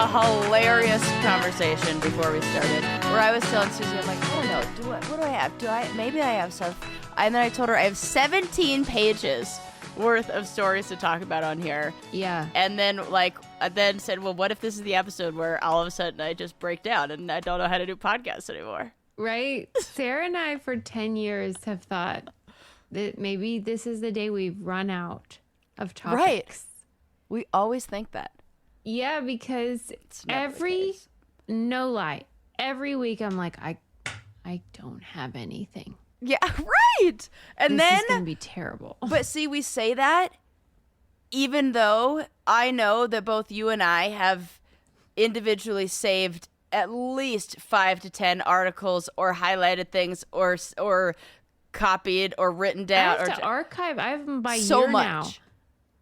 hilarious conversation before we started where I was telling Susie, I'm like, I don't know, what do I have? Maybe I have stuff. And then I told her I have 17 pages worth of stories to talk about on here. Yeah. And then I then said, well, what if this is the episode where all of a sudden I just break down and I don't know how to do podcasts anymore? Right. Sarah and I for 10 years have thought that maybe this is the day we've run out of topics. Right. We always think that. Yeah, because no lie, every week I'm like, I don't have anything. Yeah, right. And this is going to be terrible. But see, we say that even though I know that both you and I have individually saved at least 5 to 10 articles or highlighted things or copied or written down. I have to archive. I have them by so year much. now.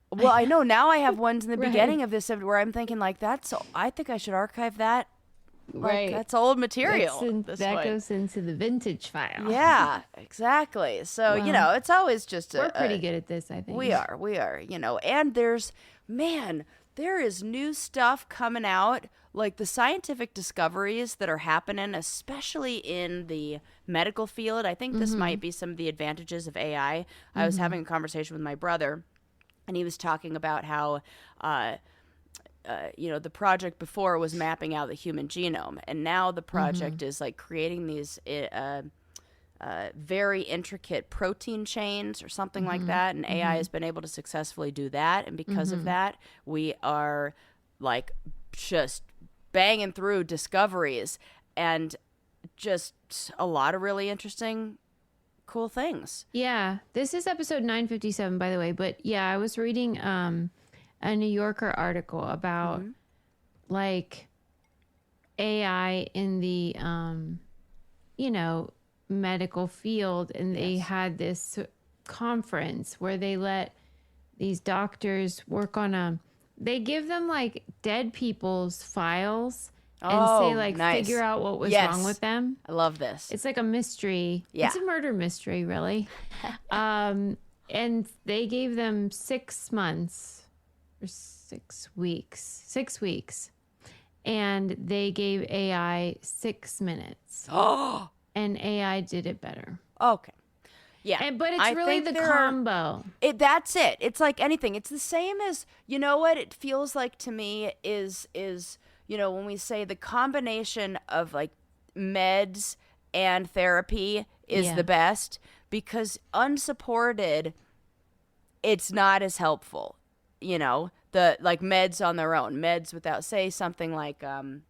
Well, I know now I have ones in the Right. beginning of this where I'm thinking like I think I should archive that. Right. That's old material. That goes into the vintage file. Yeah, exactly. So, Well, it's always just we're pretty good at this, I think. We are, and there is new stuff coming out, like the scientific discoveries that are happening, especially in the medical field. I think this might be some of the advantages of AI. I was having a conversation with my brother, and he was talking about how, the project before was mapping out the human genome, and now the project is like creating these very intricate protein chains or something like that, and AI has been able to successfully do that, and because of that, we are like just banging through discoveries and just a lot of really interesting cool things. Yeah, this is episode 957, by the way. But yeah, I was reading a New Yorker article about like AI in the medical field, and they had this conference where they let these doctors work on they give them like dead people's files and say like nice. figure out what was wrong with them. I love this. It's like a mystery. Yeah. It's a murder mystery, really. And they gave them 6 months or 6 weeks. 6 weeks. And they gave AI 6 minutes. Oh. And AI did it better. Okay. Yeah. But it's really the combo. That's it. It's like anything. It's the same as, what it feels like to me is when we say the combination of like meds and therapy is the best, because unsupported, it's not as helpful. The like meds on their own, meds without, say something like even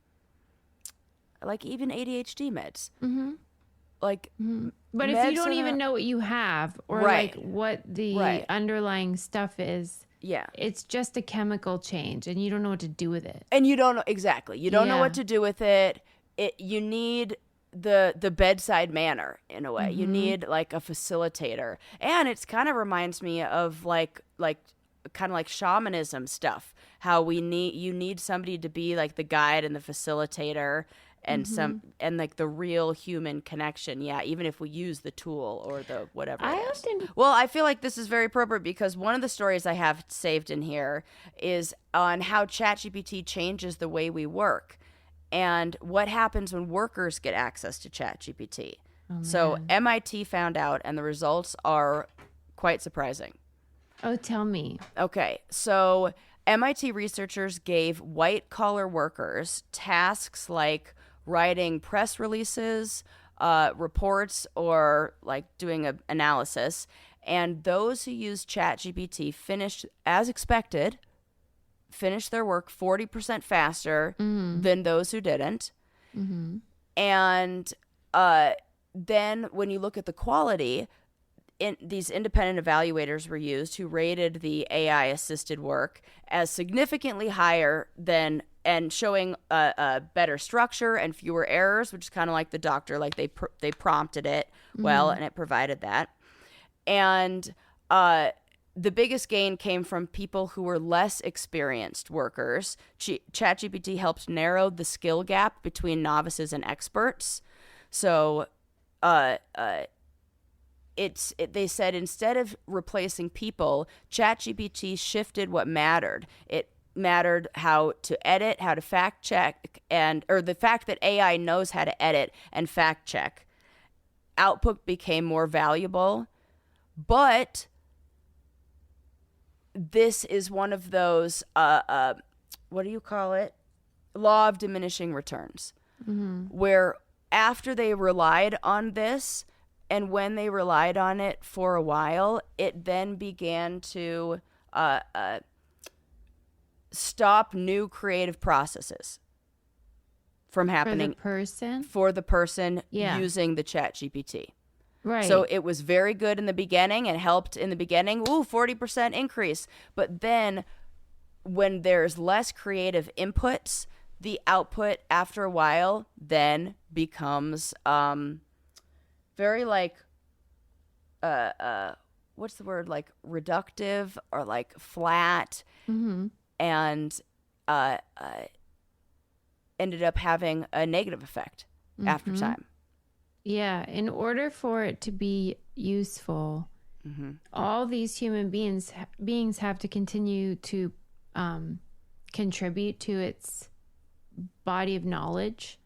ADHD meds. Mm-hmm. But if you don't even know what you have or like what the underlying stuff is, it's just a chemical change and you don't know what to do with it. And you don't know exactly. You don't know what to do with it. You need the bedside manner in a way. You need like a facilitator. And it's kind of reminds me of like kind of like shamanism stuff. How you need somebody to be like the guide and the facilitator. And and like the real human connection, even if we use the tool or the whatever. Well, I feel like this is very appropriate because one of the stories I have saved in here is on how ChatGPT changes the way we work and what happens when workers get access to ChatGPT. So MIT found out, and the results are quite surprising. Oh, tell me. Okay, so MIT researchers gave white-collar workers tasks like writing press releases, reports, or like doing an analysis. And those who used ChatGPT finished, as expected, their work 40% faster than those who didn't. Mm-hmm. And then when you look at the quality, these independent evaluators were used who rated the AI-assisted work as significantly higher than and showing a better structure and fewer errors, which is kind of like the doctor, like they prompted it well and it provided that. And the biggest gain came from people who were less experienced workers. ChatGPT helped narrow the skill gap between novices and experts. So they said instead of replacing people, ChatGPT shifted what mattered. It mattered how to edit, how to fact check, or the fact that AI knows how to edit and fact check. Output became more valuable, but this is one of those what do you call it? Law of diminishing returns, where after they relied on this, and when they relied on it for a while, it then began to stop new creative processes from happening for the person using the ChatGPT. Right. So it was very good in the beginning and helped in the beginning. 40% increase. But then when there's less creative inputs, the output after a while then becomes very like what's the word, like reductive or like flat, and ended up having a negative effect after time. Yeah, in order for it to be useful, all these human beings have to continue to contribute to its body of knowledge.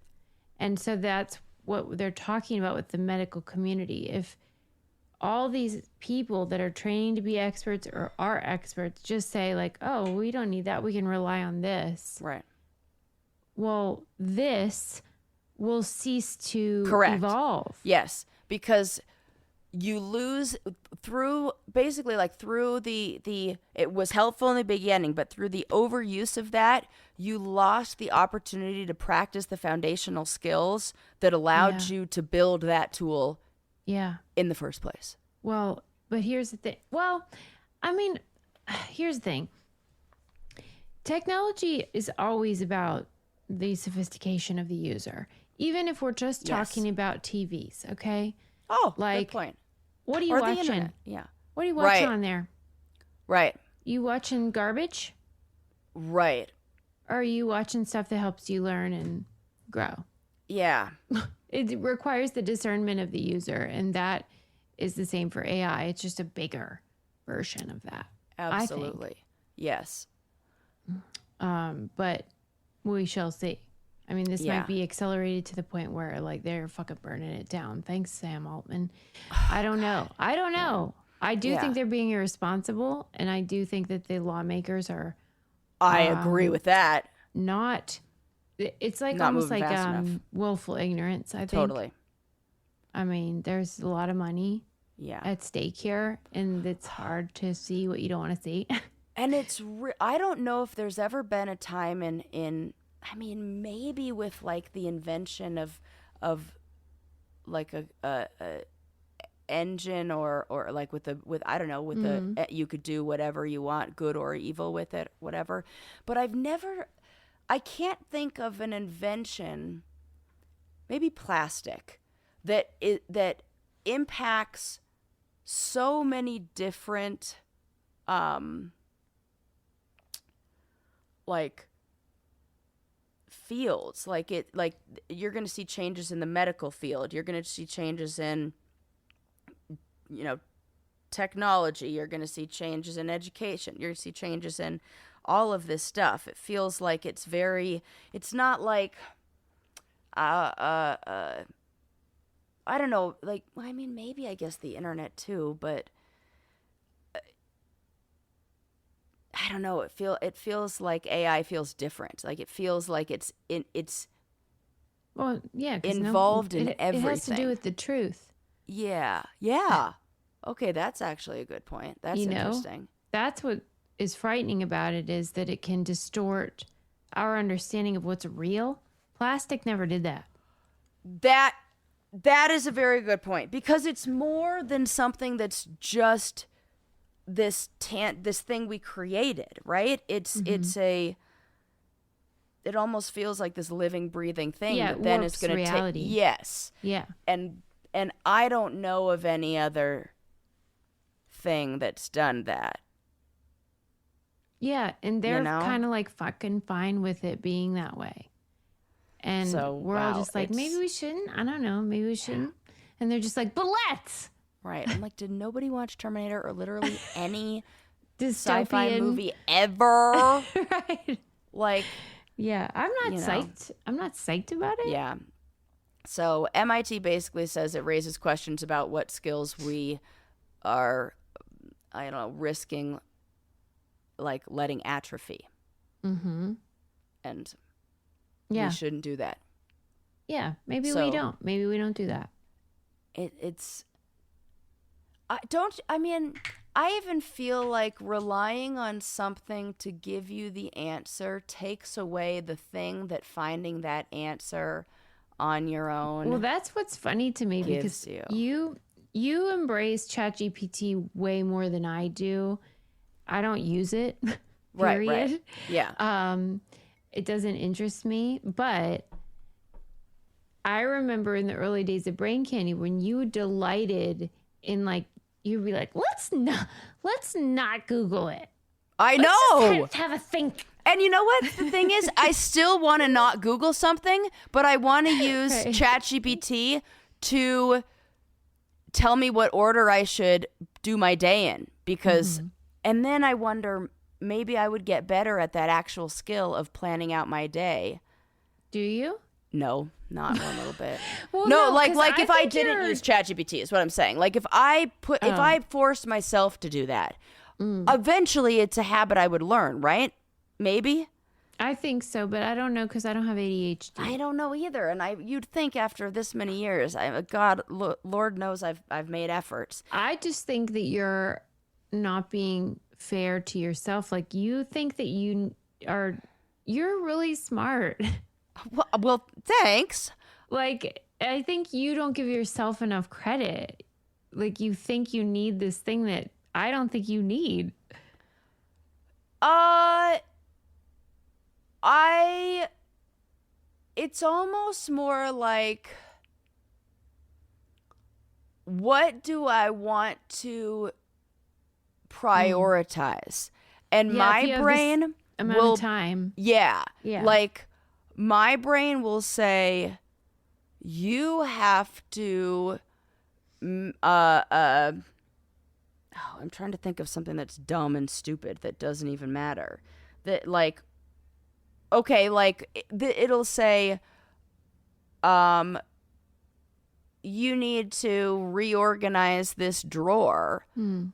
And so that's what they're talking about with the medical community. If all these people that are training to be experts or are experts just say like, oh, we don't need that, we can rely on this. Right. Well, this will cease to evolve. Yes, because you lose through basically like through the it was helpful in the beginning, but through the overuse of that, you lost the opportunity to practice the foundational skills that allowed you to build that tool in the first place. Well, but here's the thing. Well, I mean, here's the thing. Technology is always about the sophistication of the user. Even if we're just talking about TVs, okay? Oh, like, good point. What are you watching? Yeah. What are you watching on there? Right. You watching garbage? Right. Or are you watching stuff that helps you learn and grow? Yeah. It requires the discernment of the user, and that is the same for AI. It's just a bigger version of that. Absolutely. I think. Yes. But we shall see. I mean, this might be accelerated to the point where like they're fucking burning it down. Thanks, Sam Altman. I don't know. I do think they're being irresponsible, and I do think that the lawmakers are. I agree with that. It's like not almost like willful ignorance, I think. Totally. I mean, there's a lot of money at stake here, and it's hard to see what you don't want to see. And it's I don't know if there's ever been a time in I mean, maybe with like the invention of like a engine or like with I don't know, with a you could do whatever you want, good or evil with it, whatever. But I can't think of an invention, maybe plastic, that impacts so many different like fields. Like you're going to see changes in the medical field, you're going to see changes in technology, you're going to see changes in education, you're going to see changes in all of this stuff. It feels like it's not like I don't know, like, well, I mean, maybe I guess the internet too, but I don't know. It feels like AI feels different. Like it feels like it's well, yeah, involved in everything. It has to do with the truth. Yeah. Okay, that's actually a good point. That's interesting. That's what is frightening about it, is that it can distort our understanding of what's real. Plastic never did that. That is a very good point, because it's more than something that's just this thing we created, right? It almost feels like this living, breathing thing that then it's going to take. Yes. Yeah. And I don't know of any other thing that's done that. Yeah, and they're kind of like fucking fine with it being that way. And so, we're all just like, maybe we shouldn't. I don't know. Maybe we shouldn't. And they're just like, but let's. Right. I'm like, did nobody watch Terminator or literally any sci-fi dystopian movie ever. right. Like, Yeah, I'm not you know. psyched. I'm not psyched about it. Yeah. So MIT basically says it raises questions about what skills we are, I don't know, risking like letting atrophy. Mm-hmm. And Yeah. we shouldn't do that. Yeah. Maybe So- we don't. Maybe we don't do that. It's I mean, I even feel like relying on something to give you the answer takes away the thing that finding that answer on your own. Well, that's what's funny to me gives because you. you embrace ChatGPT way more than I do. I don't use it. Period. Right. Yeah. It doesn't interest me, but I remember in the early days of Brain Candy when you delighted in like you'd be like, let's not Google it. I Let's know. just have a think. And you know what? The thing is, I still want to not Google something, but I want to use Right. ChatGPT to tell me what order I should do my day in. Because, and then I wonder, maybe I would get better at that actual skill of planning out my day. Do you? No, not one little bit. Well, No, no, like 'cause if I think didn't you're- use ChatGPT is what I'm saying. Like if I forced myself to do that, eventually it's a habit I would learn, right? Maybe. I think so, but I don't know because I don't have ADHD. I don't know either, and you'd think after this many years, Lord knows I've made efforts. I just think that you're not being fair to yourself. Like you think that you're really smart. Well, thanks. Like I think you don't give yourself enough credit. Like you think you need this thing that I don't think you need. It's almost more like, what do I want to prioritize? And Yeah, if my you have brain Amount will, of time. yeah, Yeah. like my brain will say, you have to, I'm trying to think of something that's dumb and stupid that doesn't even matter. That like, okay, like it'll say, you need to reorganize this drawer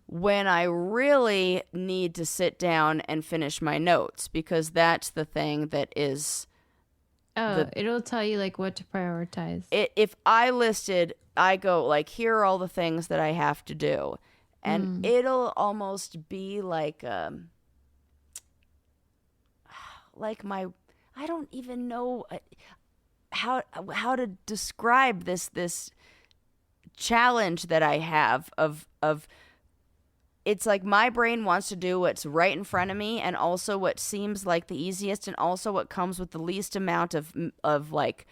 when I really need to sit down and finish my notes, because that's the thing that is. It'll tell you like what to prioritize. If I listed, I go like, here are all the things that I have to do, and it'll almost be like I don't even know how to describe this challenge that I have of it's like my brain wants to do what's right in front of me, and also what seems like the easiest, and also what comes with the least amount of like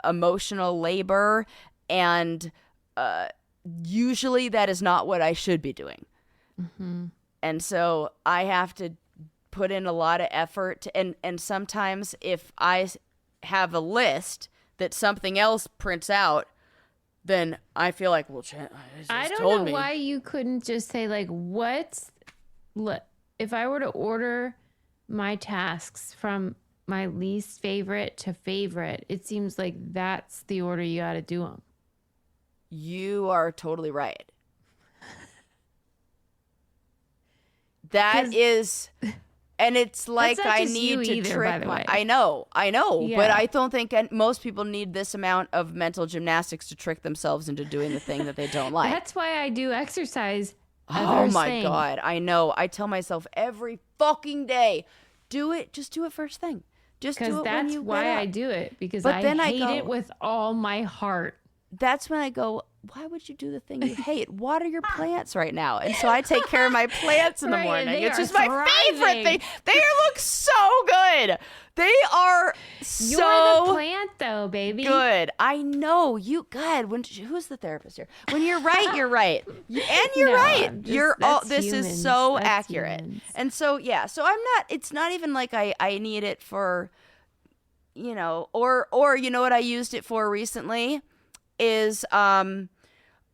emotional labor, and usually that is not what I should be doing. And so I have to put in a lot of effort and sometimes if I have a list that something else prints out, then I feel like, well, I don't know why you couldn't just say like, if I were to order my tasks from my least favorite to favorite, it seems like that's the order you got to do them. You are totally right. That is, and it's like not I just need you to either, trick by the my. way. I know, Yeah. but I don't think most people need this amount of mental gymnastics to trick themselves into doing the thing that they don't like. That's why I do exercise. Oh my God, I know. I tell myself every fucking day, do it. Just do it first thing. Just do Because it when that's you why get I up. do it. Because But I then I hate go- it with all my heart. That's when I go, why would you do the thing you hate? Water your plants right now. And so I take care of my plants in the Right, morning. they It's are just my favorite thriving. thing. They look so good. They are You're so the plant, though, baby. good. I know. God, who's the therapist here? When you're right, you're right. And you're No, right. I'm just- that's This is humans. so That's accurate. humans. And so, yeah. So it's not even like I need it for, or you know what I used it for recently is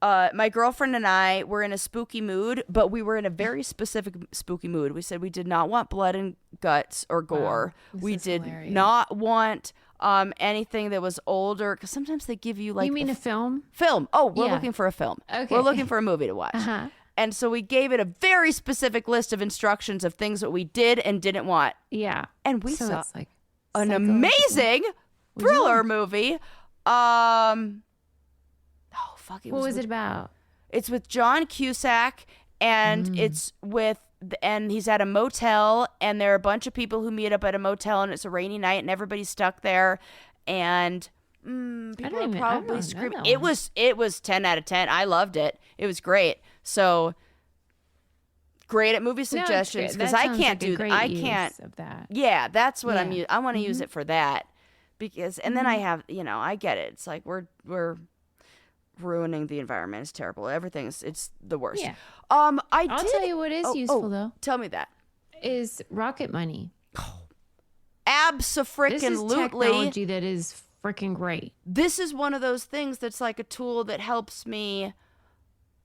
my girlfriend and I were in a spooky mood, but we were in a very specific spooky mood. We said we did not want blood and guts or gore. Wow, We did not want anything that was older, because sometimes they give you like. You mean a film? Film. Oh, we're looking for a film. Okay. We're looking for a movie to watch. Uh-huh. And so we gave it a very specific list of instructions of things that we did and didn't want. Yeah. And we So saw it's like an psychological. amazing thriller movie. Oh, fuck. What was it about? It's with John Cusack, and and he's at a motel, and there are a bunch of people who meet up at a motel, and it's a rainy night, and everybody's stuck there, and people are probably screaming. It was 10 out of 10. I loved it. It was great. So great at movie suggestions, because I can't do that. I can't of that. Yeah, that's what I'm using. I want to use it for that, because then I have, I get it. It's like we're ruining the environment. It's terrible. It's the worst. Yeah. I'll tell you what is useful though. Tell me that. Is rocket money. This is Abso-frickin-lutely. technology that is freaking great. This is one of those things that's like a tool that helps me,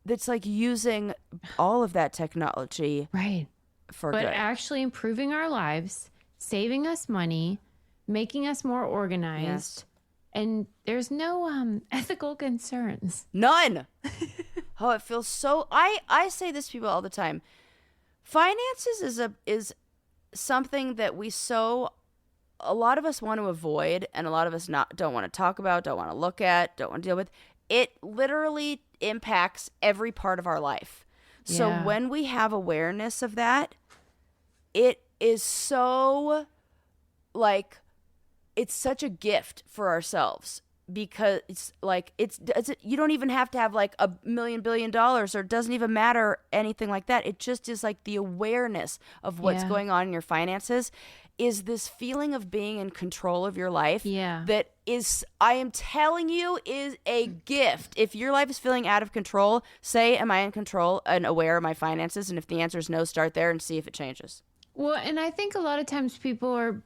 that's like using all of that technology Right. for But good. actually improving our lives, saving us money, making us more organized. Yes. And there's no ethical concerns. None. Oh, it feels so. I say this to people all the time. Finances is something that a lot of us want to avoid, and a lot of us don't want to talk about, don't want to look at, don't want to deal with. It literally impacts every part of our life. So Yeah. when we have awareness of that, it is so like, it's such a gift for ourselves, because it's like you don't even have to have like $1 billion, or it doesn't even matter anything like that. It just is like the awareness of what's going on in your finances is this feeling of being in control of your life. Yeah. That is, I am telling you, is a gift. If your life is feeling out of control, say, am I in control and aware of my finances? And if the answer is no, start there and see if it changes. Well, and I think a lot of times people are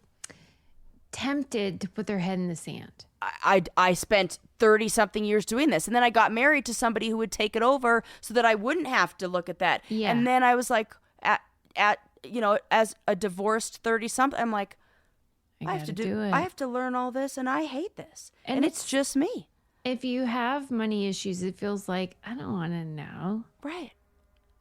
tempted to put their head in the sand. I spent 30 something years doing this, and then I got married to somebody who would take it over so that I wouldn't have to look at that. Yeah. And then I was like, as a divorced 30 something, I'm like, I have to do it. I have to learn all this, and I hate this. And it's just me. If you have money issues, it feels like, I don't want to know. Right.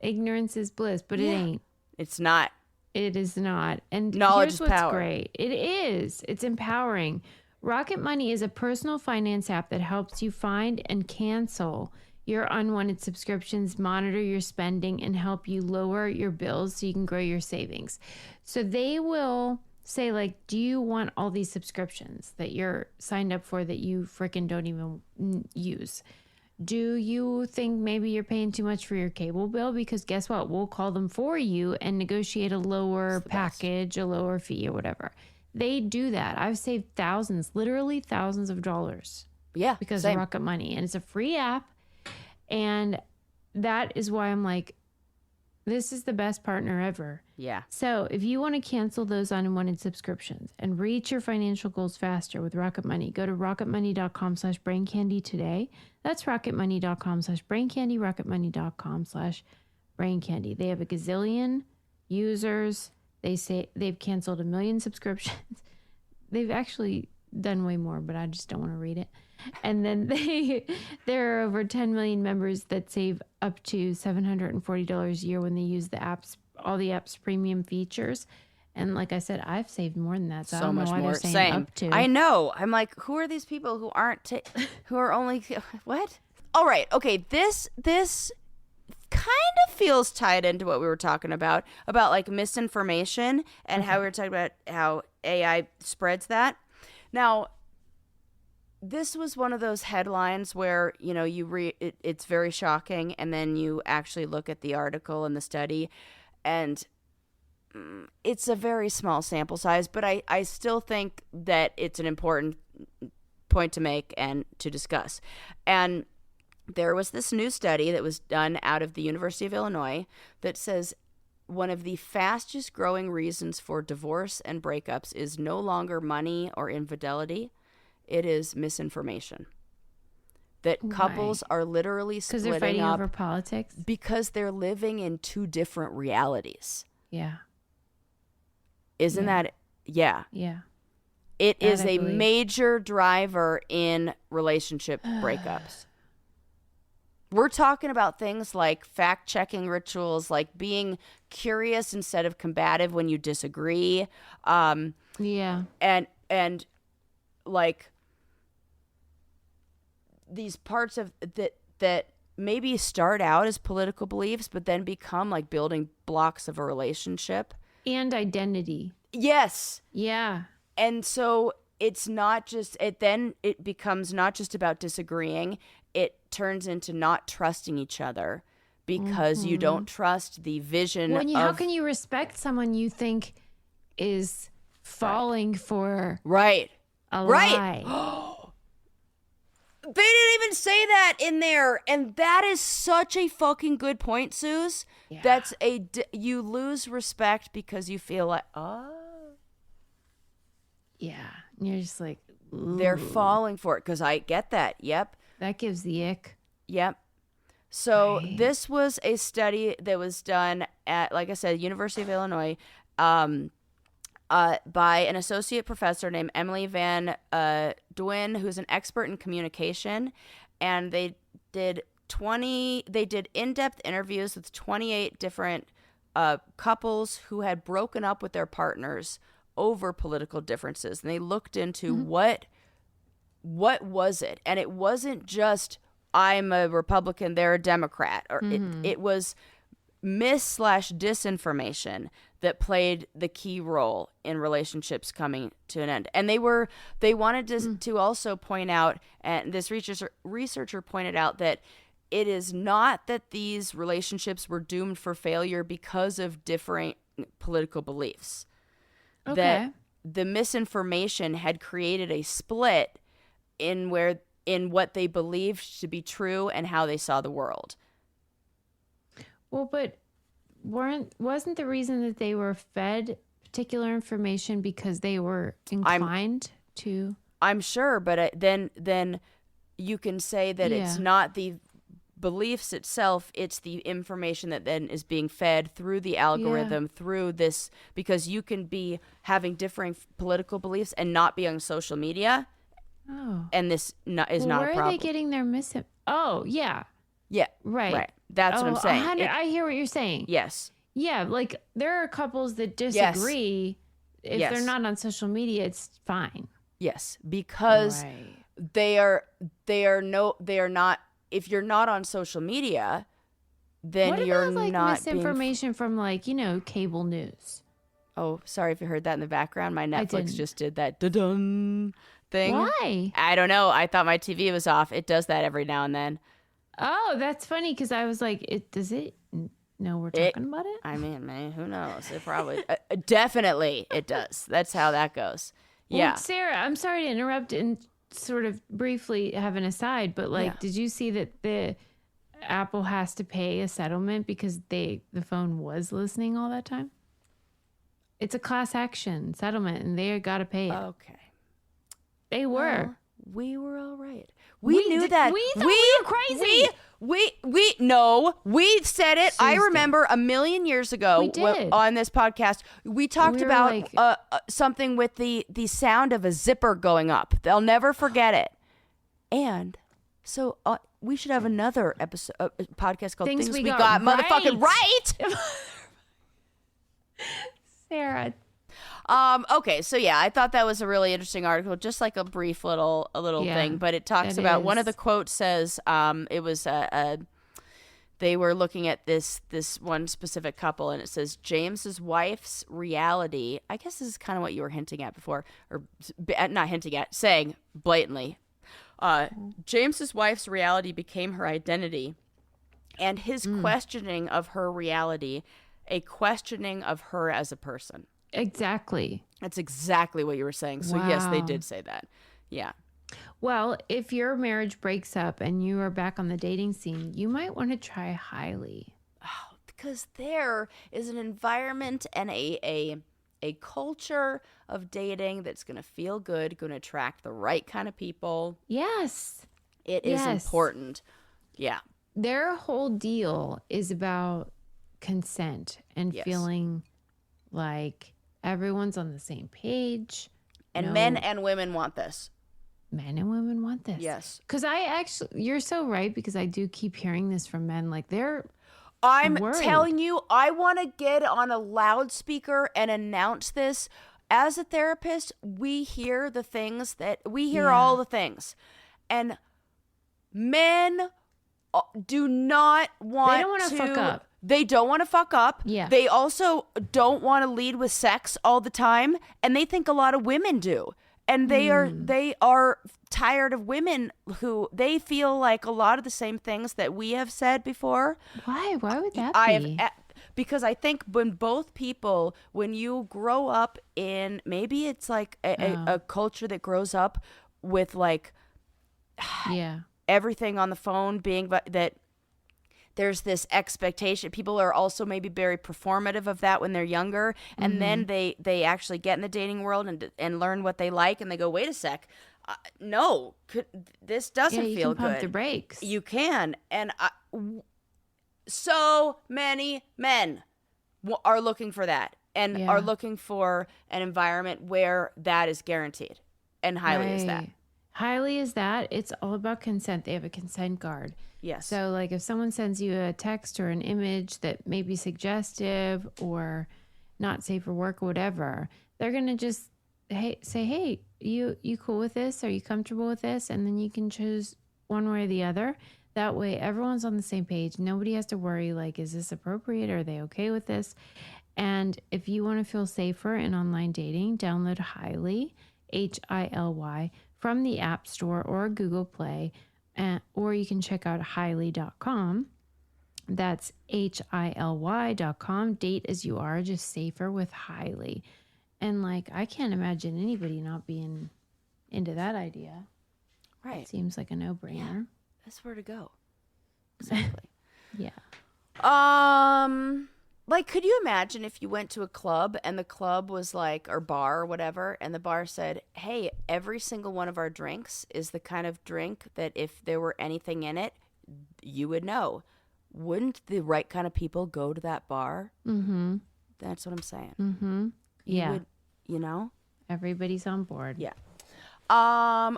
Ignorance is bliss, but it ain't. It's not. It is not. And knowledge here's is what's power. great. It is. It's empowering. Rocket Money is a personal finance app that helps you find and cancel your unwanted subscriptions, monitor your spending, and help you lower your bills so you can grow your savings. So they will say, like, do you want all these subscriptions that you're signed up for that you freaking don't even use? Do you think maybe you're paying too much for your cable bill? Because guess what? We'll call them for you and negotiate a lower package, a lower fee, or whatever. They do that. I've saved thousands, literally thousands of dollars. Yeah. Because of Rocket Money. And it's a free app. And that is why I'm like, this is the best partner ever. Yeah. So if you want to cancel those unwanted subscriptions and reach your financial goals faster with Rocket Money, go to rocketmoney.com/braincandy today. That's rocketmoney.com/braincandy, rocketmoney.com/braincandy. They have a gazillion users. They say they've canceled 1 million subscriptions. They've actually done way more, but I just don't want to read it. And then there are over 10 million members that save up to $740 a year when they use the apps, all the app's premium features. And like I said, I've saved more than that. So I don't know why they're saying up to. I know. I'm like, who are these people who aren't, who are only, what? All right. Okay. This kind of feels tied into what we were talking about like misinformation and how we were talking about how AI spreads that. Now, this was one of those headlines where, you read it's very shocking, and then you actually look at the article and the study, and it's a very small sample size, but I still think that it's an important point to make and to discuss. And there was this new study that was done out of the University of Illinois that says one of the fastest growing reasons for divorce and breakups is no longer money or infidelity. It is misinformation. that couples are literally Because they're splitting fighting up over politics. because they're living in two different realities. Yeah. Isn't that? Yeah. Yeah. It That is I a believe. major driver in relationship breakups. We're talking about things like fact-checking rituals, like being curious instead of combative when you disagree, Yeah. and like these parts of that maybe start out as political beliefs, but then become like building blocks of a relationship. And identity. Yes. Yeah. And so it's not just it becomes not just about disagreeing. It turns into not trusting each other because you don't trust the vision How can you respect someone you think is falling for right. a Right. lie? They didn't even say that in there, and that is such a fucking good point, Suze. Yeah. That's you lose respect because you feel like, Yeah. And you're just like, they're ooh, falling for it, because I get that. Yep. that gives the ick. Yep. So Right. this was a study that was done at, like I said, University of Illinois, by an associate professor named Emily Van Duyn, who's an expert in communication, and they did in-depth interviews with 28 different couples who had broken up with their partners over political differences, and they looked into what was it, and it wasn't just I'm a Republican, they're a Democrat, or it was mis/disinformation that played the key role in relationships coming to an end. And they wanted to also point out, and this researcher pointed out, that it is not that these relationships were doomed for failure because of different political beliefs. Okay. That the misinformation had created a split in what they believed to be true and how they saw the world. Well, but wasn't the reason that they were fed particular information because they were inclined to? I'm sure, but then you can say that it's not the beliefs itself, it's the information that then is being fed through the algorithm, through this, because you can be having differing political beliefs and not be on social media. Oh. And this is not a problem. Where are they getting their Oh, yeah. Yeah. Right. That's what I'm saying. I hear what you're saying. Yes. Yeah, like there are couples that disagree. Yes. If they're not on social media, it's fine. Yes, because they are not. If you're not on social media, then you're about, like, not misinformation from, like, cable news. Oh, sorry if you heard that in the background. My Netflix didn't. just did that dun thing. Why? I don't know. I thought my TV was off. It does that every now and then. Oh, that's funny because I was like, does it know we're talking about it? I mean, man, who knows? It probably, definitely it does. That's how that goes. Yeah. Well, Sarah, I'm sorry to interrupt and sort of briefly have an aside, but did you see that the Apple has to pay a settlement because the phone was listening all that time? It's a class action settlement and they got to pay it. Okay. They were. Well, we were all right. We knew that. We thought we were crazy. We said it. I remember a million years ago We did. on this podcast, we talked about something with the sound of a zipper going up. They'll never forget it. And so we should have another episode podcast called Things We Got Motherfucking Right. Sarah. Okay, so yeah, I thought that was a really interesting article, just like a brief little thing, but it talks about one of the quotes says it was they were looking at this one specific couple, and it says James's wife's reality. I guess this is kind of what you were hinting at before, or not hinting at, saying blatantly. James's wife's reality became her identity, and his questioning of her reality, a questioning of her as a person. Exactly. That's exactly what you were saying. So yes, they did say that. Yeah. Well, if your marriage breaks up and you are back on the dating scene, you might want to try Highly. Oh, because there is an environment and a culture of dating that's going to feel good, going to attract the right kind of people. Yes. It is Yes. important. Yeah. Their whole deal is about consent and Yes. feeling like everyone's on the same page. And men No, and women want this. men and women want this. Yes. Because you're so right, because I do keep hearing this from men. Like, they're I'm worried. telling you, I want to get on a loudspeaker and announce this. As a therapist, we hear the things we hear Yeah. all the things. And men do not want They don't want to fuck up. They don't want to fuck up. Yeah. They also don't want to lead with sex all the time, and they think a lot of women do. And they are tired of women who they feel like a lot of the same things that we have said before. Why? Why would that be? Because I think when you grow up in, maybe it's like a culture that grows up with like Yeah. everything on the phone being, but that there's this expectation. People are also maybe very performative of that when they're younger, and then they actually get in the dating world and learn what they like, and they go, wait a sec, no, this doesn't you feel can pump good. the brakes. You can, and so many men are looking for that, and are looking for an environment where that is guaranteed, and highly is that. Highly is that. It's all about consent. They have a consent guard. Yes. So, like, if someone sends you a text or an image that may be suggestive or not safe for work or whatever, they're gonna just say, "Hey, you cool with this? Are you comfortable with this?" And then you can choose one way or the other. That way, everyone's on the same page. Nobody has to worry, like, is this appropriate? Are they okay with this? And if you want to feel safer in online dating, download Highly, Hilly, from the App Store or Google Play, or you can check out Highly.com. That's Hilly.com. Date as you are, just safer with Highly. And like, I can't imagine anybody not being into that idea. Right. It seems like a no-brainer. Yeah. That's where to go. Exactly. Yeah. Like, could you imagine if you went to a club and the club was like, or bar or whatever, and the bar said, hey, every single one of our drinks is the kind of drink that if there were anything in it, you would know. Wouldn't the right kind of people go to that bar? Mm-hmm. That's what I'm saying. Mm-hmm. Yeah. You know? Everybody's on board. Yeah.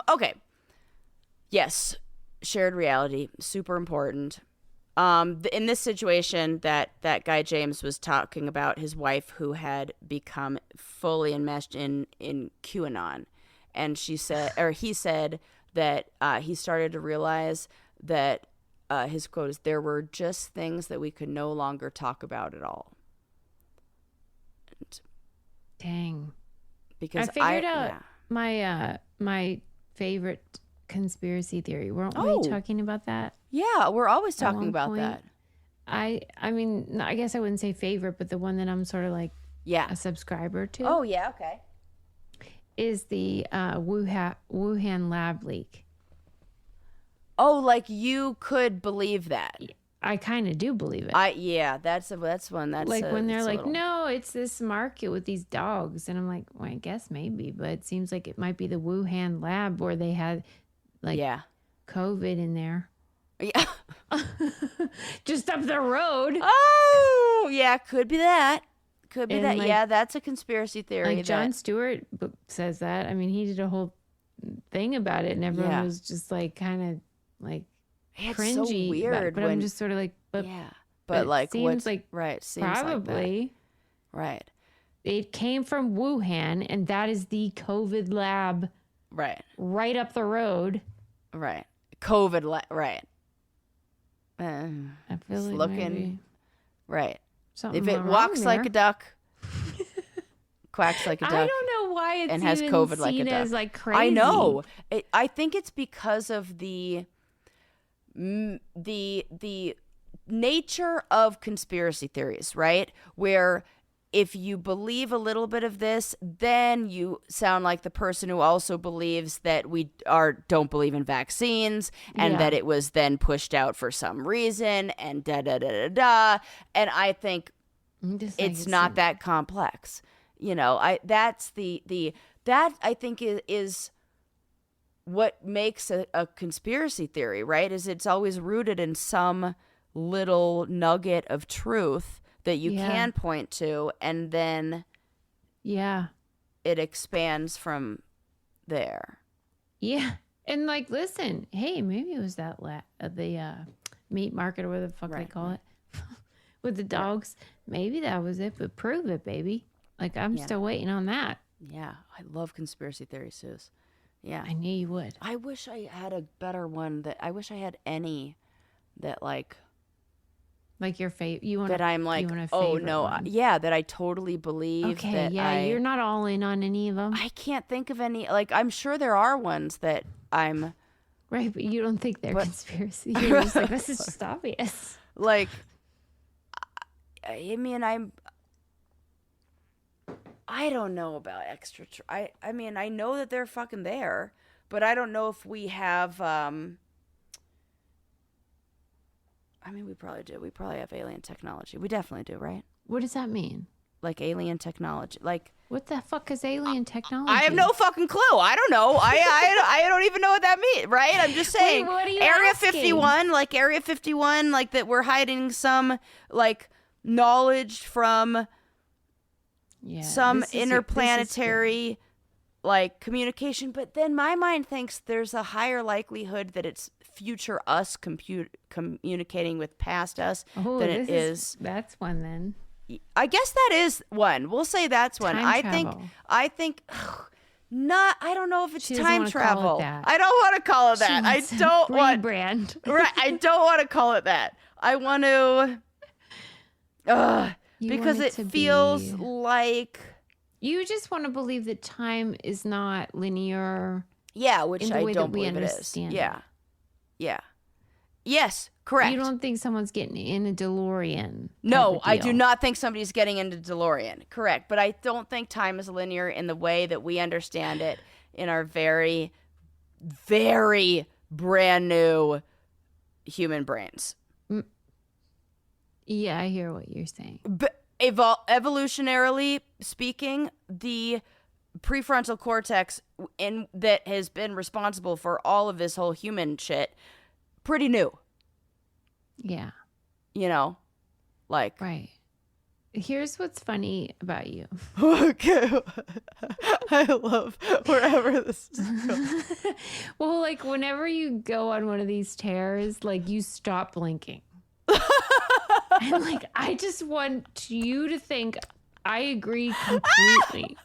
Okay. Yes. Shared reality. Super important. In this situation that guy James was talking about, his wife who had become fully enmeshed in QAnon, and he said that he started to realize that his quote is, there were just things that we could no longer talk about at all. And dang. Because I figured out my favorite conspiracy theory. Weren't we talking about that? Yeah, we're always talking about point? that. I mean, I guess I wouldn't say favorite, but the one that I'm sort of like a subscriber to. Oh, yeah, okay. Is the Wuhan lab leak. Oh, like you could believe that. I kind of do believe it. That's one. That's like when they're like, no, it's this market with these dogs, and I'm like, well, I guess maybe, but it seems like it might be the Wuhan lab where they had like COVID in there. Yeah. Just up the road. Oh, yeah, could be that. Could be that. Like, yeah, that's a conspiracy theory. Like Jon Stewart says that. I mean, he did a whole thing about it, and everyone was just like kind of like cringy. It's so weird. But I'm just sort of like, but like seems like seems probably like that. Right. It came from Wuhan, and that is the COVID lab. Right up the road. Right. COVID right. I feel like looking maybe right. Something if it walks there. like a duck, quacks like a duck. I don't know why it's and has even COVID like a seen duck. as like crazy. I know. I think it's because of the nature of conspiracy theories, right? Where if you believe a little bit of this, then you sound like the person who also believes that we don't believe in vaccines, and that it was then pushed out for some reason, and da. And I think it's not that complex. You know, that I think is what makes a conspiracy theory, right, is it's always rooted in some little nugget of truth that you can point to, and then it expands from there. Yeah. And like, listen, hey, maybe it was that the meat market or whatever the fuck they call it with the dogs. Maybe that was it, but prove it, baby. Like, I'm still waiting on that. Yeah, I love conspiracy theories, Suze. Yeah. I knew you would. I wish I had a better one I wish I had any that like your favorite. You want that I'm like, oh no, that I totally believe. Okay, you're not all in on any of them. I can't think of any. Like, I'm sure there are ones that I'm right, but you don't think they're conspiracy. You're just like, this is just obvious. Like, I mean, I don't know about I mean, I know that they're fucking there, but I don't know if we have. I mean, we probably do. We probably have alien technology. We definitely do, right? What does that mean? Like alien technology, like. What the fuck is alien technology? I have no fucking clue. I don't know. I don't even know what that means, right? I'm just saying. Wait, what are you Area asking? 51, like Area 51, like that we're hiding some like knowledge from some interplanetary like communication, but then my mind thinks there's a higher likelihood that it's future us communicating with past us than it is. That's one then. I guess that is one. We'll say that's one. Time travel. I think not. I don't know if it's time travel. I don't want to call it that. I don't want rebrand. Right. I don't want to call it that. I want to because it feels like you just want to believe that time is not linear. Yeah, which I don't believe it is. Yeah. Yeah. Yes, correct. You don't think someone's getting in a DeLorean? No, I do not think somebody's getting into DeLorean. Correct. But I don't think time is linear in the way that we understand it in our very, very brand new human brains. Yeah, I hear what you're saying. But evolutionarily speaking, the prefrontal cortex that has been responsible for all of this whole human shit, pretty new. Yeah. You know, like. Right. Here's what's funny about you. Okay. I love wherever this is going. Well, like whenever you go on one of these tears, like you stop blinking. And like, I just want you to think I agree completely.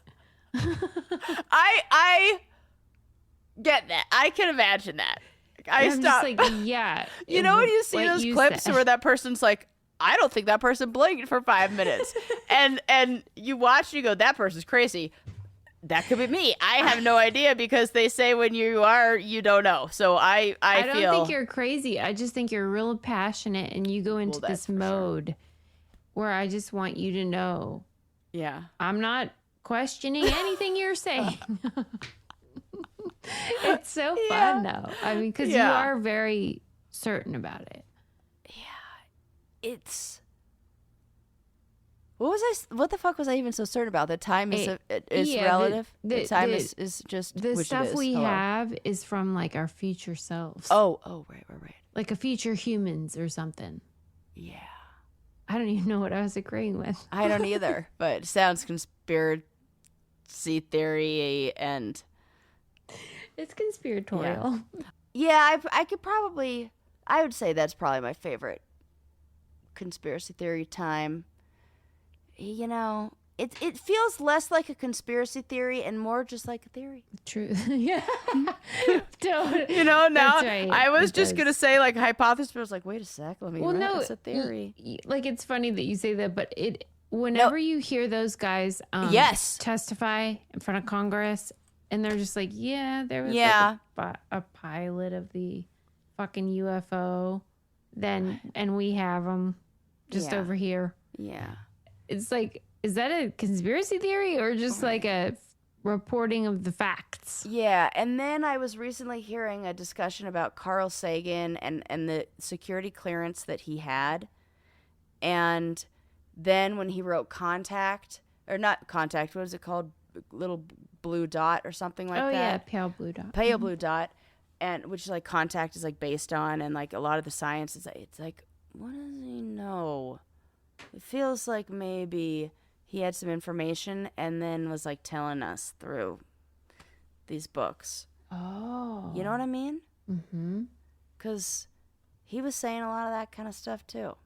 I get that. I can imagine that. I stop. Just like, yeah. You know when you see those clips where that person's like, I don't think that person blinked for 5 minutes. and you watch and you go, that person's crazy. That could be me. I have no idea because they say when you are, you don't know. So I don't think you're crazy. I just think you're real passionate and you go into this mode where I just want you to know. Yeah. I'm not questioning anything you're saying. It's so fun though. I mean, because you are very certain about it. Yeah. It's... What the fuck was I even so certain about? That time is relative? Time is just... The stuff we have is from like our future selves. Oh, right. Like a future humans or something. Yeah. I don't even know what I was agreeing with. I don't either, but it sounds conspiracy theory and... It's conspiratorial. Yeah, I would say that's probably my favorite conspiracy theory time. You know, it feels less like a conspiracy theory and more just like a theory. True. Yeah. You know, now right. I was just going to say like hypothesis, but I was like, wait a sec. Let me no, it's a theory. Like, it's funny that you say that, but whenever you hear those guys testify in front of Congress and they're just like, yeah, there was like a pilot of the fucking UFO and we have them just over here. Yeah. It's like, is that a conspiracy theory or just like a reporting of the facts? Yeah, and then I was recently hearing a discussion about Carl Sagan and the security clearance that he had. And then when he wrote Contact, or not Contact, what is it called? Little blue dot or something like Oh yeah, that. pale blue dot. Pale blue dot, and which like contact is like based on, and like a lot of the science is it's like, what does he know? It feels like maybe he had some information and then was like telling us through these books. Oh. You know what I mean? Mm-hmm. Because he was saying a lot of that kind of stuff too.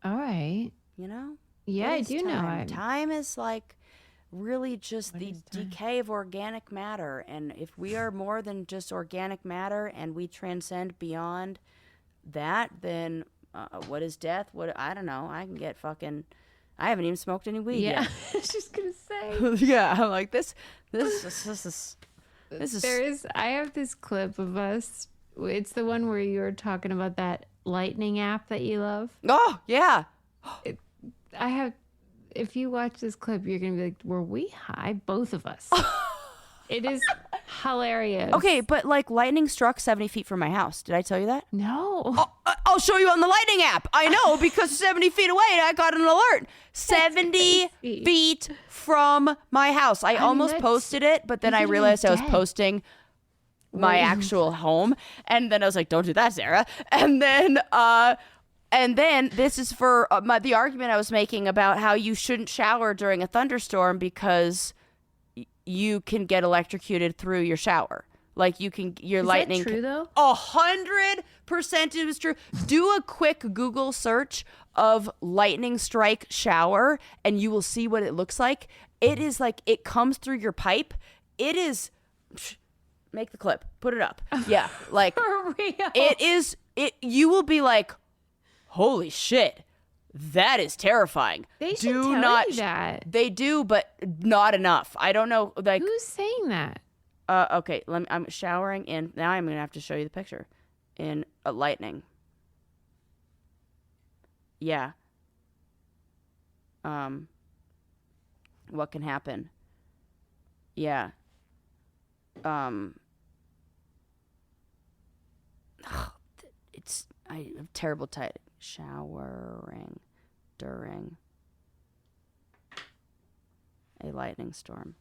All right. You know? Yeah, What I is do time? know. Time is like really just What the is time? decay of organic matter. And if we are more than just organic matter and we transcend beyond that, then what is death? What I don't know. I can get fucking. I haven't even smoked any weed Yeah, yet. I was just gonna say. Yeah, I'm like this is. There is. I have this clip of us. It's the one where you were talking about that lightning app that you love. Oh yeah. I have. If you watch this clip, you're gonna be like, "Were we high? Both of us." It is hilarious. Okay, but like lightning struck 70 feet from my house. Did I tell you that? No. I'll show you on the lightning app. I know because 70 feet away, I got an alert. 70 crazy. feet from my house. I almost that's- posted it, but then you I could've been realized I was dead. posting my Right. actual home, and then I was like, "Don't do that, Sarah." And then this is for the argument I was making about how you shouldn't shower during a thunderstorm because you can get electrocuted through your shower. Like your Is lightning. that true though? 100% it was true. Do a quick Google search of lightning strike shower, and you will see what it looks like. It is like it comes through your pipe. It is. Make the clip. Put it up. Yeah, like For real. it is. It. You will be like, holy shit. That is terrifying. They should tell you that. They do, but not enough. I don't know. Like, Who's saying that? okay. I'm showering in. Now I'm gonna have to show you the picture in lightning. Yeah. What can happen? Yeah. I have terrible tight showering during a lightning storm.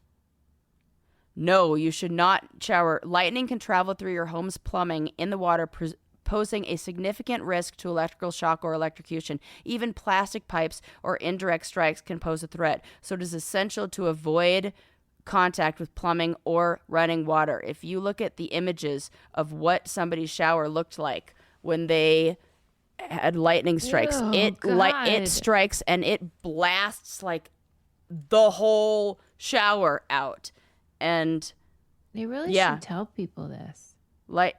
No, you should not shower. Lightning can travel through your home's plumbing in the water, posing a significant risk to electrical shock or electrocution. Even plastic pipes or indirect strikes can pose a threat, so it is essential to avoid contact with plumbing or running water. If you look at the images of what somebody's shower looked like when they had lightning strikes, Oh, it strikes and it blasts like the whole shower out. And They really Yeah. should tell people this. like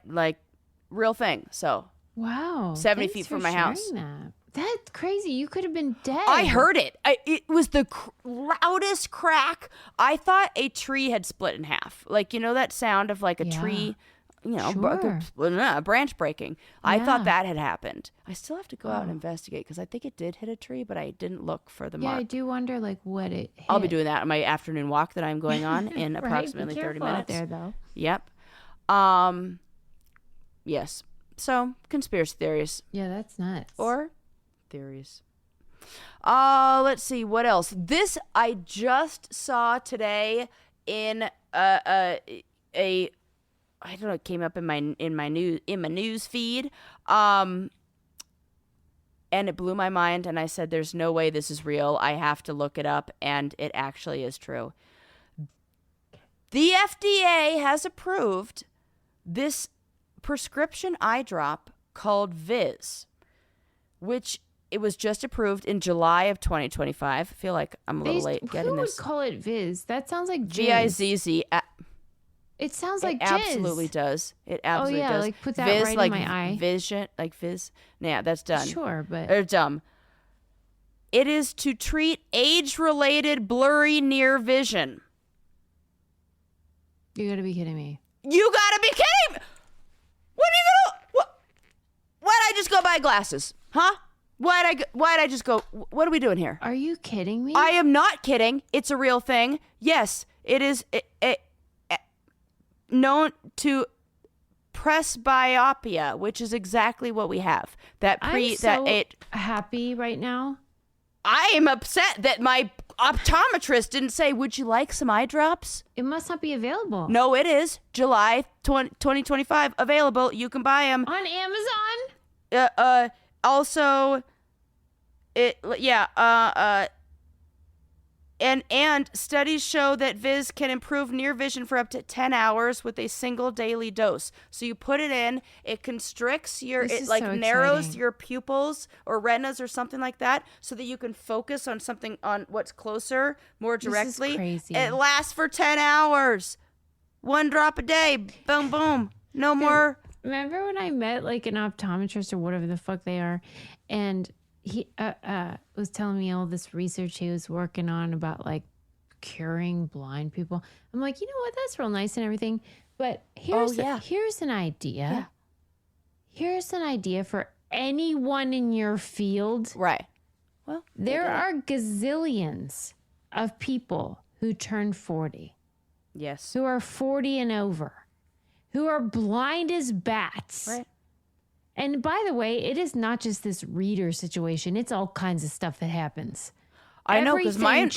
real thing. So Wow. 70 thanks feet for from my house. sharing That. That's crazy. You could have been dead. I heard it. It was the loudest crack. I thought a tree had split in half. Like, you know that sound of like a Yeah. tree, you know, Sure. a branch breaking. I Yeah. thought that had happened. I still have to go out and investigate because I think it did hit a tree, but I didn't look for the Yeah, mark. I do wonder like what it hit. I'll be doing that on my afternoon walk that I'm going on in Right? Be approximately 30 careful out minutes. there though. Yep. Yes. So, conspiracy theories. Yeah, that's nuts. Or theories. Let's see what else. This I just saw today in I don't know, it came up in my news feed. And it blew my mind, and I said there's no way this is real. I have to look it up, and it actually is true. The FDA has approved this prescription eye drop called Viz, which it was just approved in July of 2025. I feel like I'm a little late getting Who would this. call it Viz? That sounds like jizz. G-I-Z-Z. It sounds It like jizz. absolutely does. It absolutely yeah, does. like put that Viz, right in like my eye. Vision, like Viz. Yeah, that's done. Sure, but Or dumb. It is to treat age-related blurry near vision. you gotta be kidding me. You gotta be kidding me! When are you gonna? Why'd I just go buy glasses? Huh? Why'd I just go? What are we doing here? Are you kidding me? I am not kidding. It's a real thing. Yes, it is known to presbyopia, which is exactly what we have. I'm so happy right now. I am upset that my optometrist didn't say, would you like some eye drops? It must not be available. No, it is. July 2025. Available. You can buy them. On Amazon? Also, and studies show that Viz can improve near vision for up to 10 hours with a single daily dose. So you put it in, it constricts narrows exciting. your pupils or retinas or something like that, so that you can focus on something, on what's closer more directly. This is crazy. It lasts for 10 hours. 1 drop a day. Boom, boom. No more. Remember when I met like an optometrist or whatever the fuck they are, and he was telling me all this research he was working on about like curing blind people. I'm like, you know what? That's real nice and everything. But here's an idea. Yeah. Here's an idea for anyone in your field. Right. Well, There are gazillions of people who turn 40, yes. who are 40 and over, who are blind as bats. Right. And by the way, it is not just this reader situation. It's all kinds of stuff that happens. I know, because my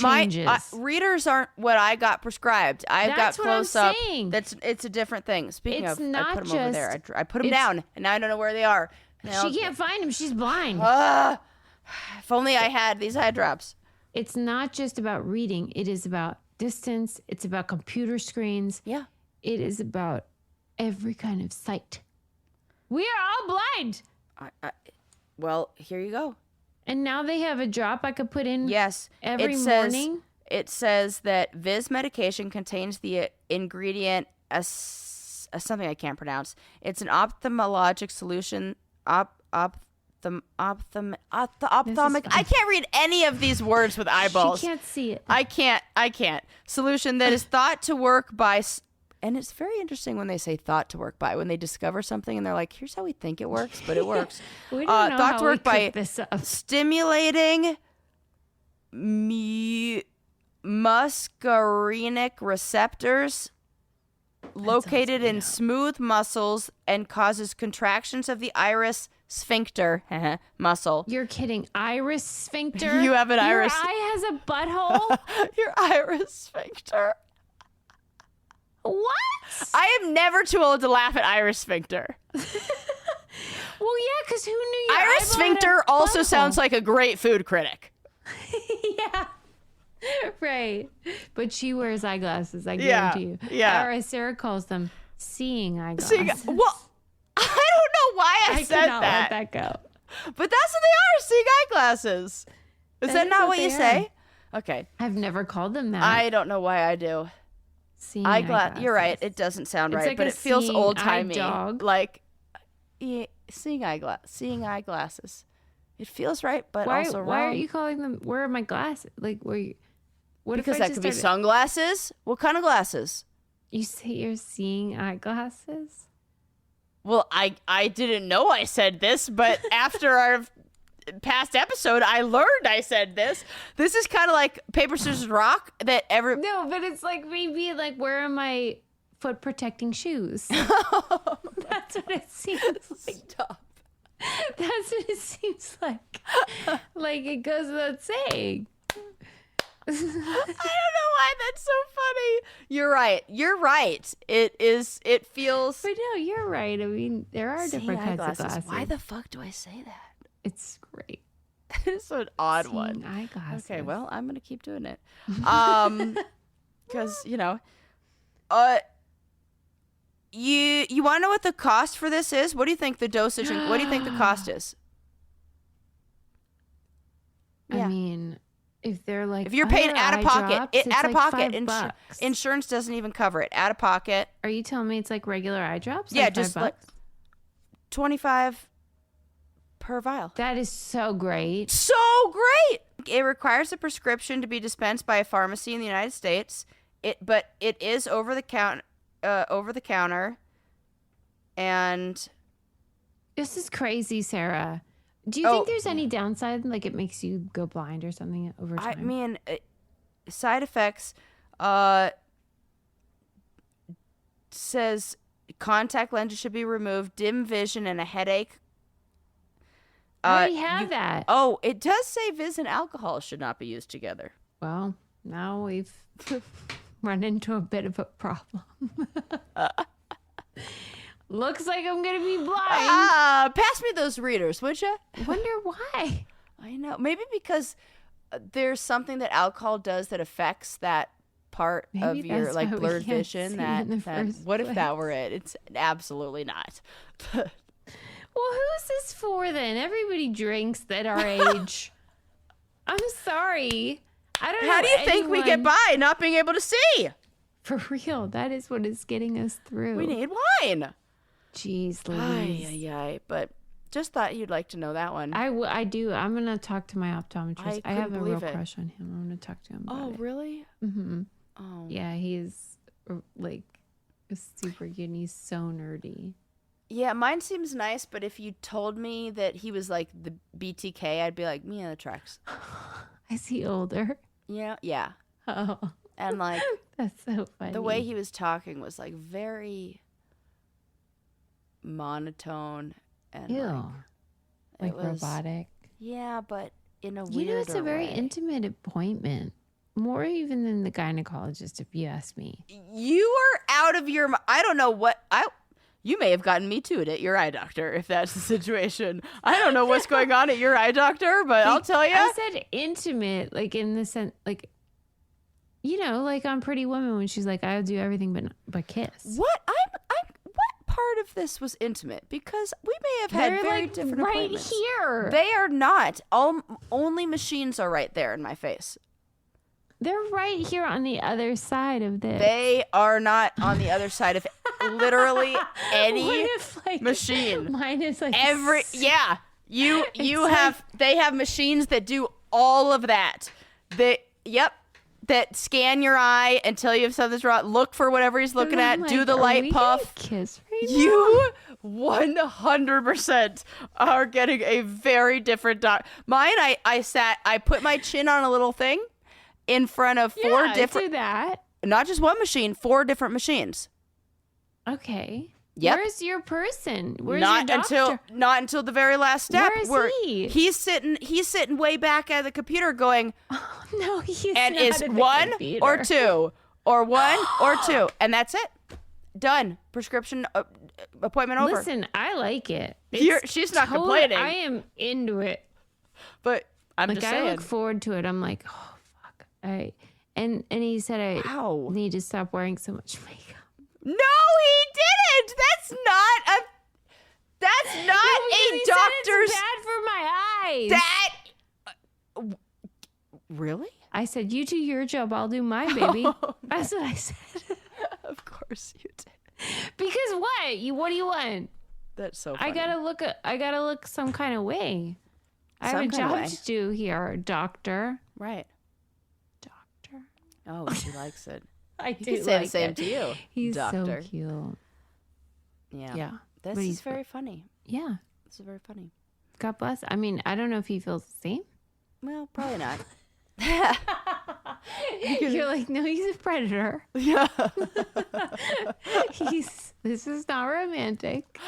readers aren't what I got prescribed. I've That's got what I'm close up. saying. It's a different thing. Speaking It's of, I not put them over there. I put them it's- down, and now I don't know where they are. She can't find him. She's blind. If only I had these eye drops. It's not just about reading. It is about distance. It's about computer screens. Yeah. It is about every kind of sight. We are all blind. Well, here you go. And now they have a drop I could put in Yes. every morning. It says that Viz medication contains the ingredient something I can't pronounce. It's an ophthalmologic solution. Ophthalmic. I can't read any of these words with eyeballs. She can't see it. I can't. Solution that is thought to work by. And it's very interesting when they say thought to work by, when they discover something and they're like, here's how we think it works, but it works. We don't know thought how to we work by cooked this up. stimulating muscarinic receptors located in smooth muscles and causes contractions of the iris sphincter muscle. You're kidding. Iris sphincter? You have an iris. Your eye has a butthole? Your iris sphincter. What? I am never too old to laugh at iris sphincter. Well, yeah, because who knew your Iris eyeball had a sphincter also butthole? sounds like a great food critic. Yeah. Right. But she wears eyeglasses, I guarantee you. Yeah. Or as Sarah calls them, seeing eyeglasses. Well, I don't know why I said cannot that. let that go. But that's what they are, seeing eyeglasses. Is that is not what what you they say? Okay. I've never called them that. I don't know why I do. Seeing Eyeglass. You're right. eyeglasses. It doesn't sound It's right, like but a it feels seeing old eye timey. dog. Like seeing eyeglasses. It feels right, but also wrong. Why are you calling them? Where are my glasses? Like, where you? What Because if I that just could be started- sunglasses. What kind of glasses? You say you're seeing eyeglasses? Well, I didn't know I said this, but after our past episode, I learned I said this. This is kind of like paper, scissors, rock that No, but it's like maybe like, where are my foot protecting shoes? That's what it seems like. Stop. That's what it seems like. Like it goes without saying. I don't know why that's so funny. You're right. It feels. But no, you're right. I mean, there are different kinds of glasses. Why the fuck do I say that? It's great. It's an odd Seeing one. eyeglasses. Okay, well, I'm gonna keep doing it. Because you want to know what the cost for this is? What do you think the dosage? And what do you think the cost is? Yeah. I mean, if they're like, If you're paying other out of eye pocket, drops, it's out of like pocket, $5. insurance doesn't even cover it. Out of pocket, Are you telling me it's like regular eye drops? yeah, Like just $5? like 25 per vial. That is so great. So great. It requires a prescription to be dispensed by a pharmacy in the United States. But it is over the counter, and This is crazy, Sarah. Do you think there's any downside? Like it makes you go blind or something over time? I mean, side effects. Says contact lenses should be removed, dim vision, and a headache. I already have that. Oh, it does say Viz and alcohol should not be used together. Well, now we've run into a bit of a problem. Looks like I'm going to be blind. Pass me those readers, would you? Wonder why. I know. Maybe because there's something that alcohol does that affects that part Maybe of your that's like why we blurred can't vision. see That, in the that first what if that place. were it? It's absolutely not. Well, who's this for then? Everybody drinks at our age. I'm sorry. I don't know. How do you think we get anyone- by not being able to see? For real, that is what is getting us through. We need wine. Jeez Ay, Louise. ay, ay. But just thought you'd like to know that one. I do. I'm going to talk to my optometrist. I have couldn't a real believe it. crush on him. I'm going to talk to him about Oh, it. really? Mm-hmm. Oh. Yeah, he's like super good. And he's so nerdy. Yeah, mine seems nice, but if you told me that he was like the BTK, I'd be like, yeah, that tracks. Is he older? Yeah. Oh, And like that's so funny. the way he was talking was like very monotone and Ew. like, Like it was, robotic. Yeah, but in a You know, it's a very way. intimate appointment. More even than the gynecologist, if you ask me. You are out of your. I don't know what You may have gotten me too at your eye doctor if that's the situation. I don't know what's going on at your eye doctor, but I'll tell you. I said intimate, like in the sense, like, you know, like on Pretty Woman when she's like, I'll do everything but kiss. What what part of this was intimate? Because we may have had They're very like different right appointments. here. They are not. Only machines are right there in my face. They're right here on the other side of this. They are not on the other side of literally any What if, like, machine. Mine is like Yeah. You It's have they have machines that do all of that. That scan your eye and tell you if something's wrong. Look for whatever he's looking at. I'm Do like, the are light we puff. gonna kiss right now? You 100% are getting a very different Mine, I put my chin on a little thing in front of four Yeah, different, do that. not just one machine, 4 different machines. Okay. Yep. Where's your person? Where's Not your doctor? until the very last step. Where is he? He's sitting way back at the computer going, Oh, no, he's and not is at the 1 computer. or 2 or 1 or 2, and that's it. Done. Prescription appointment over. Listen, I like it. She's not complaining. I am into it. But I'm Like just I saying. look forward to it. I'm like, oh fuck. And he said I Wow. need to stop wearing so much makeup. No, he didn't. That's not Because a he said doctor's. it's bad for my eyes. That really? I said, you do your job, I'll do mine, baby. That's what I said. Of course you did. Because what do you want? That's so funny. I gotta look some kind of way. I have Some a kind of job way. to do here, doctor. Right. Doctor. Oh, she likes it. I He could say the same to you. He's doctor. so cute. Yeah. Yeah. This But is he's very funny. Yeah. This is very funny. God bless. I mean, I don't know if he feels the same. Well, probably not. You're like, no, he's a predator. Yeah. This is not romantic.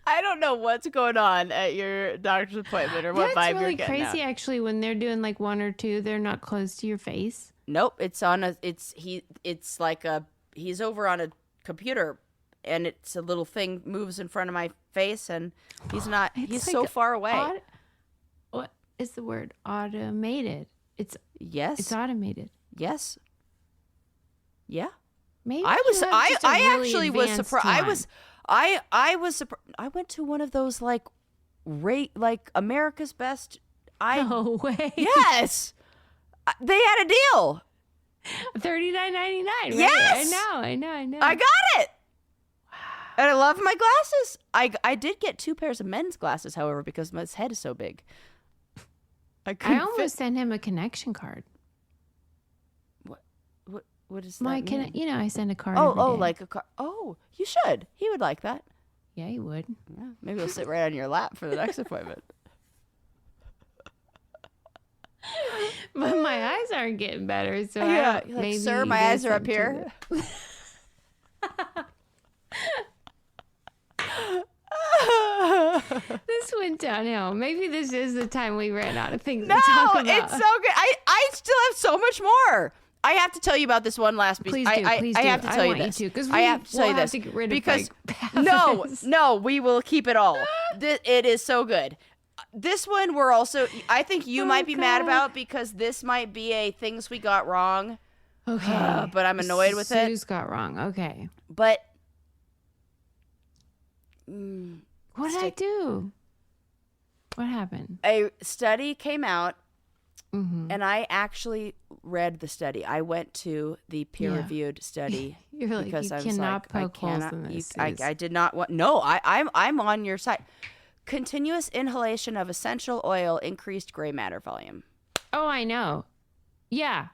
I don't know what's going on at your doctor's appointment or what That's vibe really you're getting crazy, out. actually, when they're doing like 1 or 2, they're not close to your face. Nope, it's on a he's over on a computer and it's a little thing moves in front of my face and he's It's so like far away. What is the word? Automated. It's Yes. automated. Yes. Yeah. Maybe I was you have just a I really actually was advanced surprised. one. I was surprised. I went to one of those like America's Best No way. Yes. They had a deal. $39.99. Right? Yes! I know. I got it. And I love my glasses. I did get 2 pairs of men's glasses, however, because my head is so big. I I couldn't almost sent him a connection card. what does that My mean? I send a card. every day. Like a car. Oh, you should. He would like that. Yeah, he would. Yeah, maybe he'll sit right on your lap for the next appointment. But my eyes aren't getting better, so Yeah, I you're like, maybe sir, my there's eyes are up something to here. it. This went downhill. Maybe this is the time we ran out of things No, to talk about. it's so good. I still have so much more. I have to tell you about this one last piece. Please do. Please do. I have to tell you want this. You to, because I have to tell you this to get rid because of like, no, we will keep it all. It is so good. This one we're also. I think you might be mad about because this might be a things we got wrong. Okay, but I'm annoyed with it. Sue's got wrong. Okay, but what did I do? What happened? A study came out. Mm-hmm. And I actually read the study. I went to the peer-reviewed study You're like, because you I was cannot like, poke holes in this. I did not want. No, I'm on your side. Continuous inhalation of essential oil increased gray matter volume. Oh, I know. Yeah.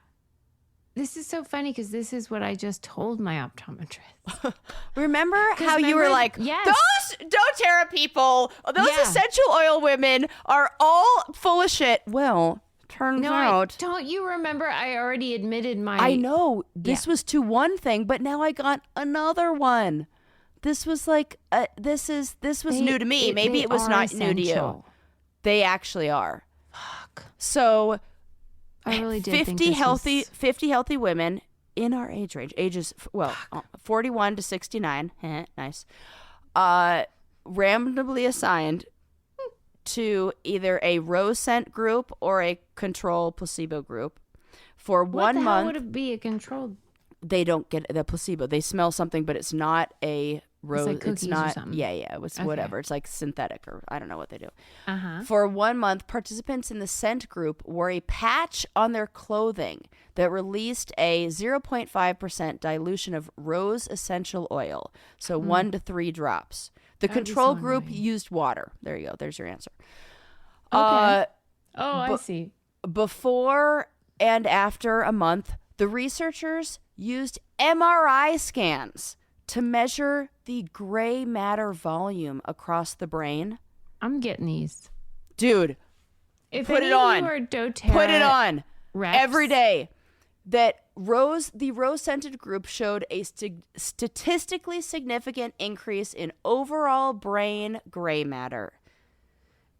This is so funny because this is what I just told my optometrist. Remember how you were like, yes. those doTERRA people, those Yeah. essential oil women are all full of shit. Well, turns out. Don't you remember I already admitted my... I know. This was to one thing, but now I got another one. This was like, this was new to me. Maybe it was not new to you. They actually are. Fuck. So, I really did 50 healthy women in our age range, ages 41 to 69. Nice. Randomly assigned to either a rose scent group or a control placebo group for 1 month. How would it be a controlled? They don't get the placebo. They smell something, but it's not a rose. It's like cookies or something. Yeah. It was whatever. It's like synthetic, or I don't know what they do. Uh-huh. For 1 month, participants in the scent group wore a patch on their clothing that released a 0.5% dilution of rose essential oil. So 1 to 3 drops. The control group used water. There you go. There's your answer. Okay. I see. Before and after a month, the researchers used MRI scans to measure the gray matter volume across the brain. I'm getting these. Dude, Put it on. Put it on reps, every day. That the rose-scented group showed a statistically significant increase in overall brain gray matter.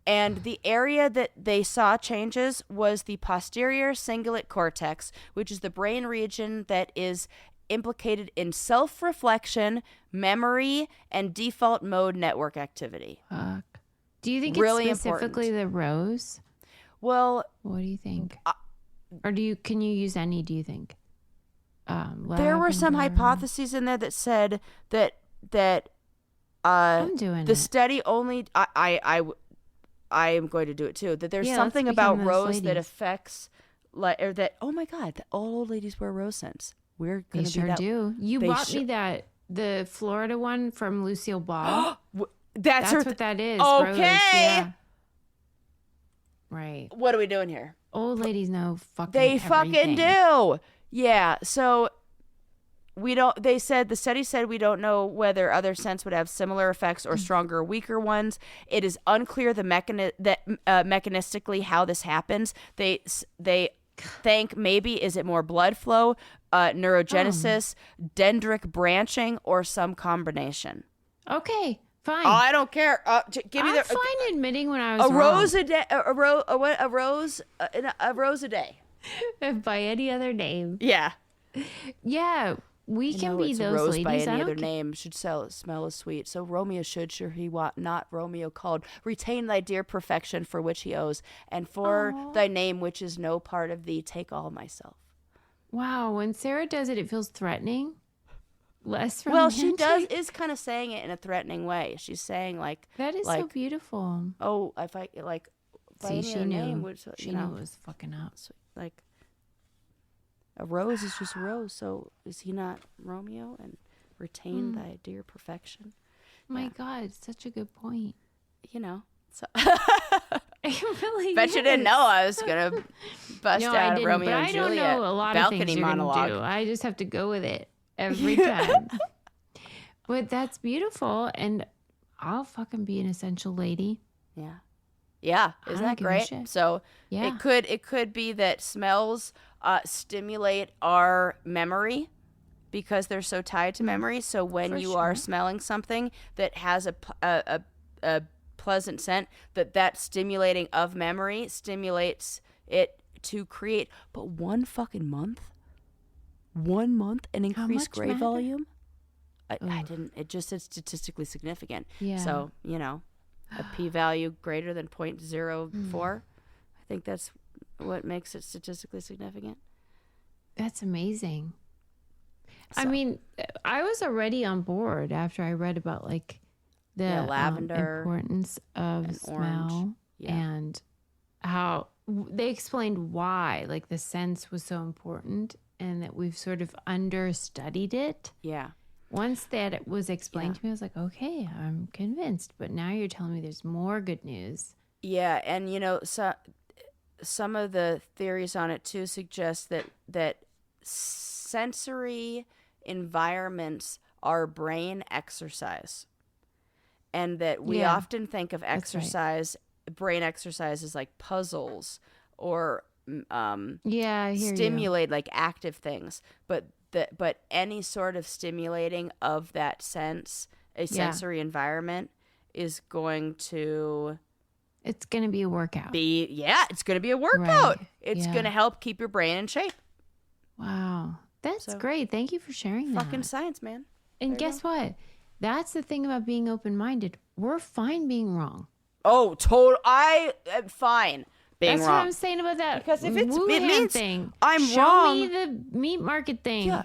And the area that they saw changes was the posterior cingulate cortex, which is the brain region that is implicated in self-reflection, memory, and default mode network activity. Fuck. Do you think Really it's specifically the rose? Well, what do you think? Or can you use any, do you think? There were some hypotheses in there that said that I'm doing the it. study only I am going to do it too. That there's something let's about become rose those that ladies. affects oh my god, all old ladies wear rose scents. We're They gonna be sure that. do. You bought me the Florida one from Lucille Ball. That's what that is. Okay. Rose, yeah. Right. What are we doing here? Old ladies know They everything. fucking do. Yeah. So they said, the study said we don't know whether other scents would have similar effects or stronger or weaker ones. It is unclear mechanistically how this happens. They think maybe is it more blood flow, neurogenesis, dendritic branching, or some combination. Okay, fine. Oh, I don't care. Give me I'm fine admitting when I was a rose a day. A rose a day. By any other name. Yeah. Yeah, we can be it's those rose ladies. by any I other don't name should smell as sweet. So Romeo should, sure he not Romeo called, retain thy dear perfection for which he owes, and for thy name which is no part of thee, take all myself. Wow, when Sarah does it, it feels threatening. Less Well, romantic. she is kind of saying it in a threatening way. She's saying like That is so beautiful. Oh, if I like by any See, other she knew. name, which She knew it was fucking up. like a rose is just a rose. So is he not Romeo and retain thy dear perfection? My God, such a good point. You know. So It really bet you didn't know I was gonna bust No, out I a didn't, Romeo but and I don't Juliet know a lot of balcony things you're monologue. gonna do. I just have to go with it every time. But that's beautiful, and I'll fucking be an essential lady. Yeah, isn't don't that give a great? shit. So Yeah. it could be that smells stimulate our memory because they're so tied to memory. So when For you are sure. smelling something that has a pleasant scent, that stimulating of memory stimulates it to create. But 1 month and How increase much gray matter? volume. I didn't. It just said statistically significant. Yeah. So a p-value greater than 0.04. I think that's what makes it statistically significant. That's amazing. So. I mean, I was already on board after I read about like the lavender, importance of smell and how they explained why like the sense was so important and that we've sort of understudied it. Yeah. Once that was explained to me, I was like, okay, I'm convinced. But now you're telling me there's more good news. Yeah, and so some of the theories on it too suggest that sensory environments are brain exercise, and that we often think of exercise, brain exercise, as like puzzles or I hear stimulate like active things, but any sort of stimulating of that sense, a sensory environment, is going to. It's going to be a workout. It's going to be a workout. Right. It's going to help keep your brain in shape. Wow. That's great. Thank you for sharing that. Fucking science, man. And guess what? That's the thing about being open-minded. We're fine being wrong. Oh, total. I am fine being That's wrong. what I'm saying about that. Because if it Wuhan means thing, I'm show wrong. me the meat market thing. Yeah.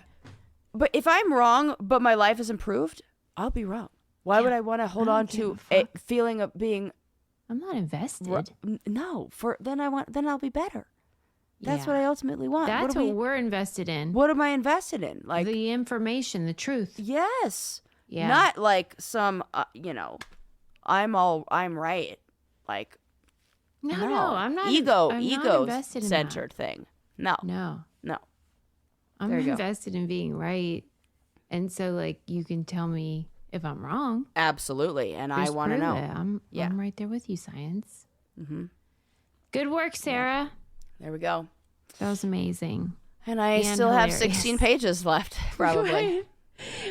But if I'm wrong, but my life is improved, I'll be wrong. Why would I want to hold on to a feeling of being... I'm not invested. No, then I'll be better. That's what I ultimately want. That's what we're invested in. What am I invested in? Like the information, the truth. Yes. Yeah. Not like some I'm right. Like no, I'm not. Ego invested in centered that. thing. No. I'm There you go. invested in being right, and so like you can tell me if I'm wrong. Absolutely, and I Just want to prove know. it. I'm right there with you, science. Mm-hmm. Good work, Sarah. There we go. That was amazing. And I still have 16 pages left, probably. Right.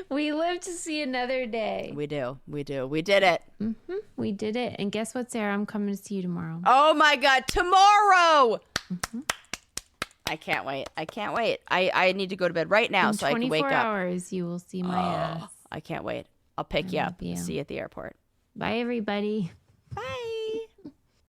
We live to see another day. We do. We did it. Mm-hmm. We did it. And guess what, Sarah? I'm coming to see you tomorrow. Oh my God, tomorrow! Mm-hmm. I can't wait. I need to go to bed right now so I can wake up. 24 hours, you will see my ass. I can't wait. I'll pick you up. See you at the airport. Bye, everybody. Bye.